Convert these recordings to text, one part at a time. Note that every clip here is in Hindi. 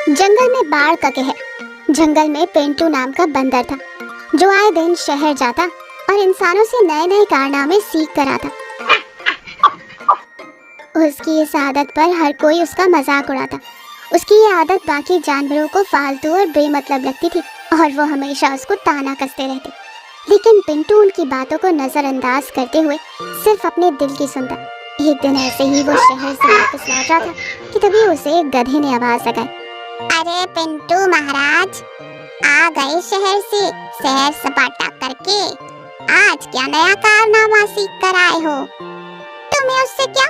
जंगल में बाढ़ का कहर। जंगल में पिंटू नाम का बंदर था जो आए दिन शहर जाता और इंसानों से नए नए कारनामे सीख कर आता। उसकी इस आदत पर हर कोई उसका मजाक उड़ाता। उसकी ये आदत बाकी जानवरों को फालतू और बेमतलब लगती थी और वो हमेशा उसको ताना कसते रहते। लेकिन पिंटू उनकी बातों को नजरअंदाज करते हुए सिर्फ अपने दिल की सुनता। एक दिन ऐसे ही वो शहर से वापस लौट रहा था कि तभी उसे एक गधे ने आवाज लगाई। अरे पिंटू महाराज, आ गए शहर से सैर सपाटा करके। आज क्या नया कारनामा सीख कर आए हो? तुम्हें उससे क्या?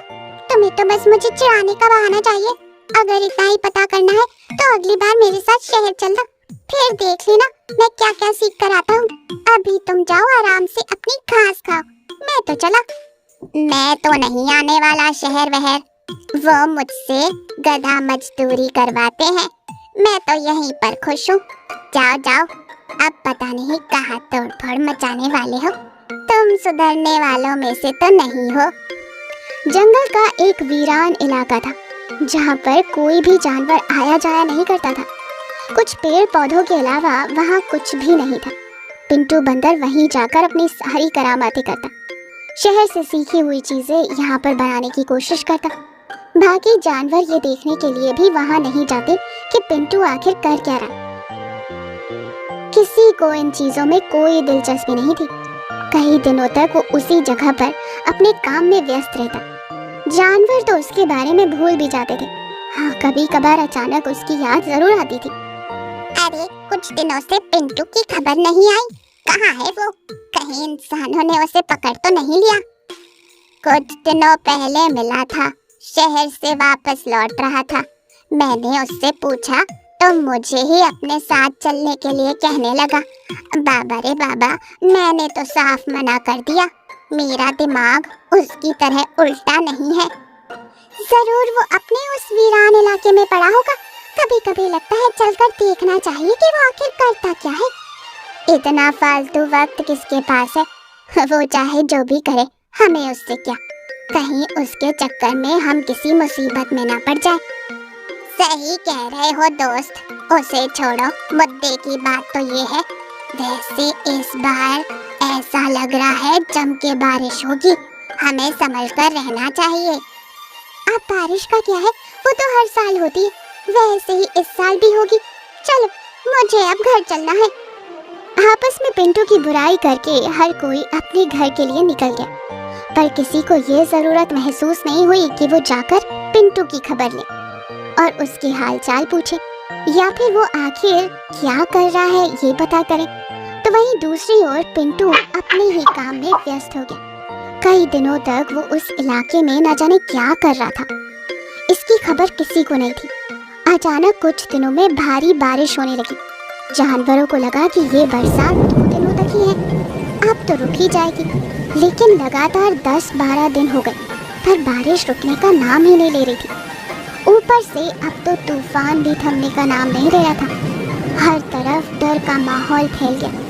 तुम्हें तो बस मुझे चिढ़ाने का बहाना चाहिए। अगर इतना ही पता करना है तो अगली बार मेरे साथ शहर चलना, फिर देख लेना मैं क्या क्या सीख कर आता हूँ। अभी तुम जाओ आराम से अपनी घास खाओ, मैं तो चला। मैं तो नहीं आने वाला शहर वहर, वो मुझसे गधा मजदूरी करवाते हैं। मैं तो यहीं पर खुश हूँ। जाओ जाओ, अब पता नहीं कहाँ तोड़फोड़ मचाने वाले हो। तुम सुधरने वालों में से तो नहीं हो। जंगल का एक वीरान इलाका था जहाँ पर कोई भी जानवर आया जाया नहीं करता था। कुछ पेड़ पौधों के अलावा वहाँ कुछ भी नहीं था। पिंटू बंदर वहीं जाकर अपनी सारी करामातें करता, शहर से सीखी हुई चीजें यहाँ पर बनाने की कोशिश करता। बाकी जानवर ये देखने के लिए भी वहाँ नहीं जाते कि पिंटू आखिर कर क्या रहा। किसी को इन चीजों में कोई दिलचस्पी नहीं थी। कई दिनों तक वो उसी जगह पर अपने काम में व्यस्त रहता। जानवर तो उसके बारे में भूल भी जाते थे। हाँ, कभी कभार अचानक उसकी याद जरूर आती थी। अरे कुछ दिनों से पिंटू की खबर नहीं आई, कहाँ है वो? कहीं इंसानों ने उसे पकड़ तो नहीं लिया? कुछ दिनों पहले मिला था, शहर से वापस लौट रहा था। मैंने उससे पूछा तो मुझे ही अपने साथ चलने के लिए कहने लगा। बाबा रे बाबा, मैंने तो साफ मना कर दिया। मेरा दिमाग उसकी तरह उल्टा नहीं है। जरूर वो अपने उस वीरान इलाके में पड़ा होगा। कभी कभी लगता है चलकर देखना चाहिए कि वो आखिर करता क्या है। इतना फालतू वक्त किसके पास है? वो चाहे जो भी करे, हमें उससे क्या? कहीं उसके चक्कर में हम किसी मुसीबत में ना पड़ जाए। सही कह रहे हो दोस्त, उसे छोड़ो। मुद्दे की बात तो ये है, वैसे इस बार ऐसा लग रहा है जम के बारिश होगी। हमें संभल कर रहना चाहिए। अब बारिश का क्या है, वो तो हर साल होती है, वैसे ही इस साल भी होगी। चलो, मुझे अब घर चलना है। आपस में पिंटू की बुराई करके हर कोई अपने घर के लिए निकल गया, पर किसी को ये जरूरत महसूस नहीं हुई कि वो जाकर पिंटू की खबर ले और उसके हालचाल पूछे या फिर वो आखिर क्या कर रहा है ये पता करे। तो वहीं दूसरी ओर पिंटू अपने ही काम में व्यस्त हो गया। कई दिनों तक वो उस इलाके में न जाने क्या कर रहा था, इसकी खबर किसी को नहीं थी। अचानक कुछ दिनों में भारी बारिश होने लगी। जानवरों को लगा कि ये बरसात 2 दिनों तक ही है, अब तो रुक ही जाएगी। लेकिन लगातार 10-12 दिन हो गए पर बारिश रुकने का नाम ही नहीं ले रही थी। ऊपर से अब तो तूफान भी थमने का नाम नहीं ले रहा था। हर तरफ डर का माहौल फैल गया।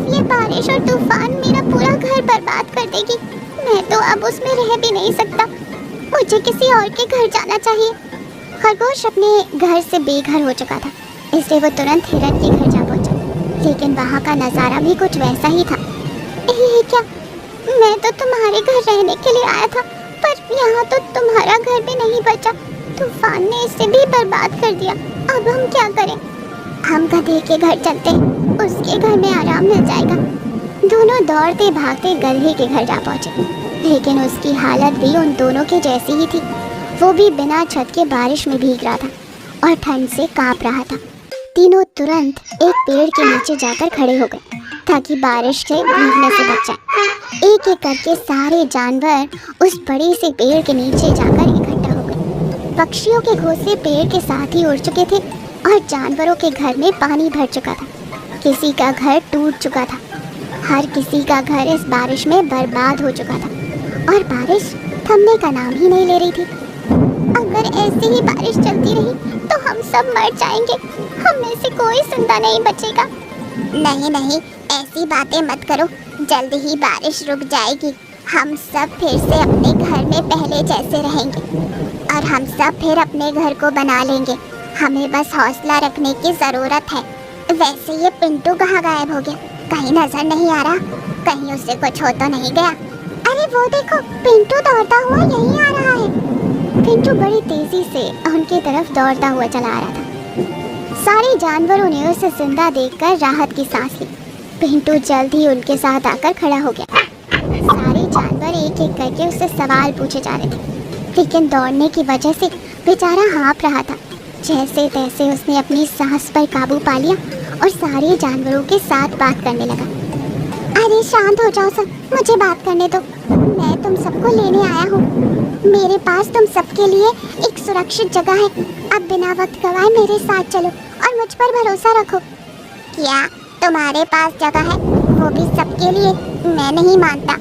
ये बारिश और तूफान मेरा पूरा घर बर्बाद कर देगी। मैं तो अब उसमें रह भी नहीं सकता। मुझे किसी और के घर जाना चाहिए। खरगोश अपने घर से बेघर हो चुका था, इसलिए वो तुरंत हिरन के घर जा पहुंचा। लेकिन वहाँ का नज़ारा भी कुछ वैसा ही था। ये क्या? मैं तो तुम्हारे घर रहने के लिए आया था, पर यहाँ तो तुम्हारा घर भी नहीं बचा। तूफान ने इसे भी बर्बाद कर दिया। अब हम क्या करें? हम गधे के घर चलते, उसके घर में आराम मिल जाएगा। दोनों दौड़ते भागते गधे के घर जा पहुंचे, लेकिन उसकी हालत भी उन दोनों के जैसी ही थी। वो भी बिना छत के बारिश में भीग रहा था और ठंड से कांप रहा था। तीनों तुरंत एक पेड़ के नीचे जाकर खड़े हो गए ताकि बारिश से भीगने से बच जाए। एक एक करके सारे जानवर उस बड़े से पेड़ के नीचे जाकर इकट्ठा हो गए। पक्षियों के घोंसले पेड़ के साथ ही उड़ चुके थे और जानवरों के घर में पानी भर चुका था। किसी का घर टूट चुका था, हर किसी का घर इस बारिश में बर्बाद हो चुका था और बारिश थमने का नाम ही नहीं ले रही थी। अगर ऐसी ही बारिश चलती रही तो हम सब मर जाएंगे। हम में से कोई जिंदा नहीं बचेगा। नहीं नहीं, ऐसी बातें मत करो। जल्द ही बारिश रुक जाएगी। हम सब फिर से अपने घर में पहले जैसे रहेंगे और हम सब फिर अपने घर को बना लेंगे। हमें बस हौसला रखने की जरूरत है। वैसे ये पिंटू कहाँ गायब हो गया? कहीं नजर नहीं आ रहा, कहीं उससे कुछ हो तो नहीं गया? अरे वो देखो, पिंटू दौड़ता हुआ यहीं आ रहा है। पिंटू बड़ी तेजी से उनकी तरफ दौड़ता हुआ चला आ रहा था। सारे जानवरों ने उसे जिंदा देखकर राहत की सांस ली। पिंटू जल्द ही उनके साथ आकर खड़ा हो गया। सारे जानवर एक एक करके उससे सवाल पूछे जा रहे थे, लेकिन दौड़ने की वजह से बेचारा हाँफ रहा था। जैसे तैसे उसने अपनी सांस पर काबू पा लिया और सारे जानवरों के साथ बात करने लगा। अरे शांत हो जाओ सब, मुझे बात करने दो। मैं तुम सबको लेने आया हूँ। मेरे पास तुम सबके लिए एक सुरक्षित जगह है। अब बिना वक्त गवाए मेरे साथ चलो और मुझ पर भरोसा रखो। क्या तुम्हारे पास जगह है, वो भी सबके लिए? मैं नहीं मानता।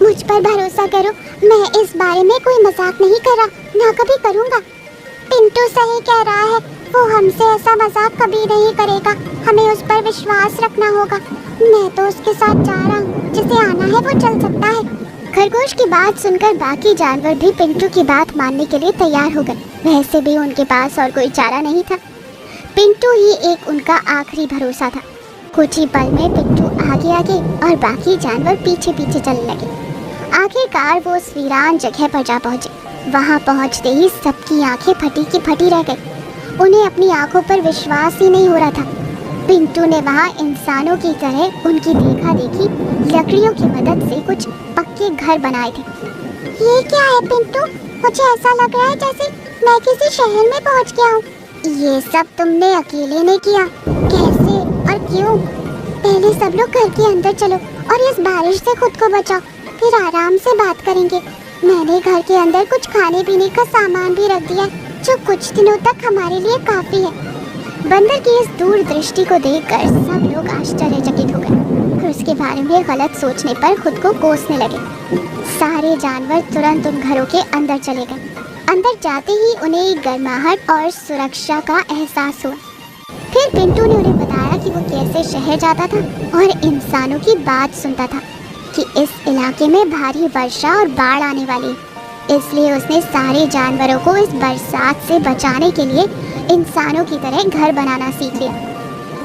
मुझ पर भरोसा करो, मैं इस बारे में कोई मजाक नहीं कर रहा, ना कभी करूँगा। पिंटू सही कह रहा है, वो हमसे ऐसा मजाक कभी नहीं करेगा। हमें उस पर विश्वास रखना होगा। मैं तो उसके साथ जा रहा हूँ, जिसे आना है वो चल सकता है। खरगोश की बात सुनकर बाकी जानवर भी पिंटू की बात मानने के लिए तैयार हो गए। वैसे भी उनके पास और कोई चारा नहीं था। पिंटू ही एक उनका आखिरी भरोसा था। कुछ ही पल में पिंटू आगे आगे और बाकी जानवर पीछे पीछे चलने लगे। आखिरकार वो उस वीरान जगह पर जा पहुंचे। वहां पहुंचते ही सबकी आंखें फटी की फटी रह गई। उन्हें अपनी आंखों पर विश्वास ही नहीं हो रहा था। पिंटू ने वहां इंसानों की तरह उनकी देखा देखी लकड़ियों की मदद से कुछ पक्के घर बनाए थे। ये क्या है पिंटू? मुझे ऐसा लग रहा है जैसे मैं किसी शहर में पहुंच गया हूँ। ये सब तुमने अकेले ने किया? कैसे और क्यों? पहले सब लोग घर के अंदर चलो और इस बारिश से खुद को बचाओ, फिर आराम से बात करेंगे। मैंने घर के अंदर कुछ खाने पीने का सामान भी रख दिया, जो कुछ दिनों तक हमारे लिए काफी है। बंदर की इस दूरदृष्टि को देखकर सब लोग आश्चर्यचकित हो गए और उसके बारे में गलत सोचने पर खुद को कोसने लगे। सारे जानवर तुरंत उन घरों के अंदर चले गए। अंदर जाते ही उन्हें एक गर्माहट और सुरक्षा का एहसास हुआ। फिर पिंटू ने उन्हें बताया कि वो कैसे शहर जाता था और इंसानों की बात सुनता था कि इस इलाके में भारी वर्षा और बाढ़ आने वाली है। इसलिए उसने सारे जानवरों को इस बरसात से बचाने के लिए इंसानों की तरह घर बनाना सीख लिया।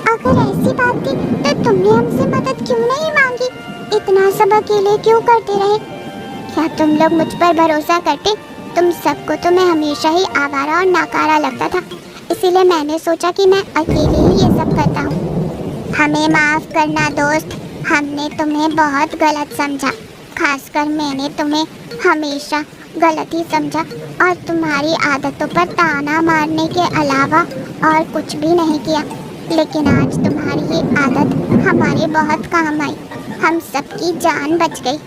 अगर ऐसी बात थी तो तुमने हमसे मदद क्यों नहीं मांगी? इतना सब अकेले क्यों करते रहे? क्या तुम लोग मुझ पर भरोसा करते? तुम सबको तो मैं हमेशा ही आवारा और नाकारा लगता था, इसीलिए मैंने सोचा कि मैं अकेले ही ये सब करता हूँ। हमें माफ करना दोस्त, हमने तुम्हें बहुत गलत समझा। खासकर मैंने तुम्हें हमेशा गलत ही समझा और तुम्हारी आदतों पर ताना मारने के अलावा और कुछ भी नहीं किया। लेकिन आज तुम्हारी ये आदत हमारे बहुत काम आई। हम सबकी जान बच गई।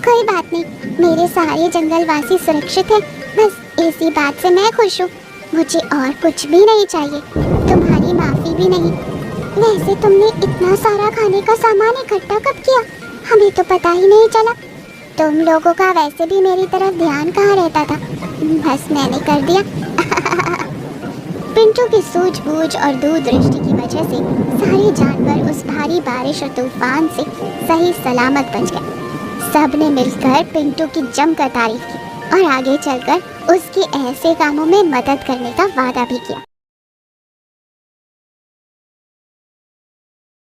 कोई बात नहीं, मेरे सारे जंगलवासी सुरक्षित हैं। बस इसी बात से मैं खुश हूँ। मुझे और कुछ भी नहीं चाहिए, तुम्हारी माफ़ी भी नहीं। वैसे तुमने इतना सारा खाने का सामान इकट्ठा कब किया? हमें तो पता ही नहीं चला। तुम लोगों का वैसे भी मेरी तरफ ध्यान कहाँ रहता था, बस मैंने कर दिया। पिंटू की सूझबूझ और दूरदृष्टि की वजह से सारे जानवर उस भारी बारिश और तूफान से सही सलामत बच गए। सब ने मिलकर पिंटू की जमकर तारीफ की और आगे चलकर उसके ऐसे कामों में मदद करने का वादा भी किया।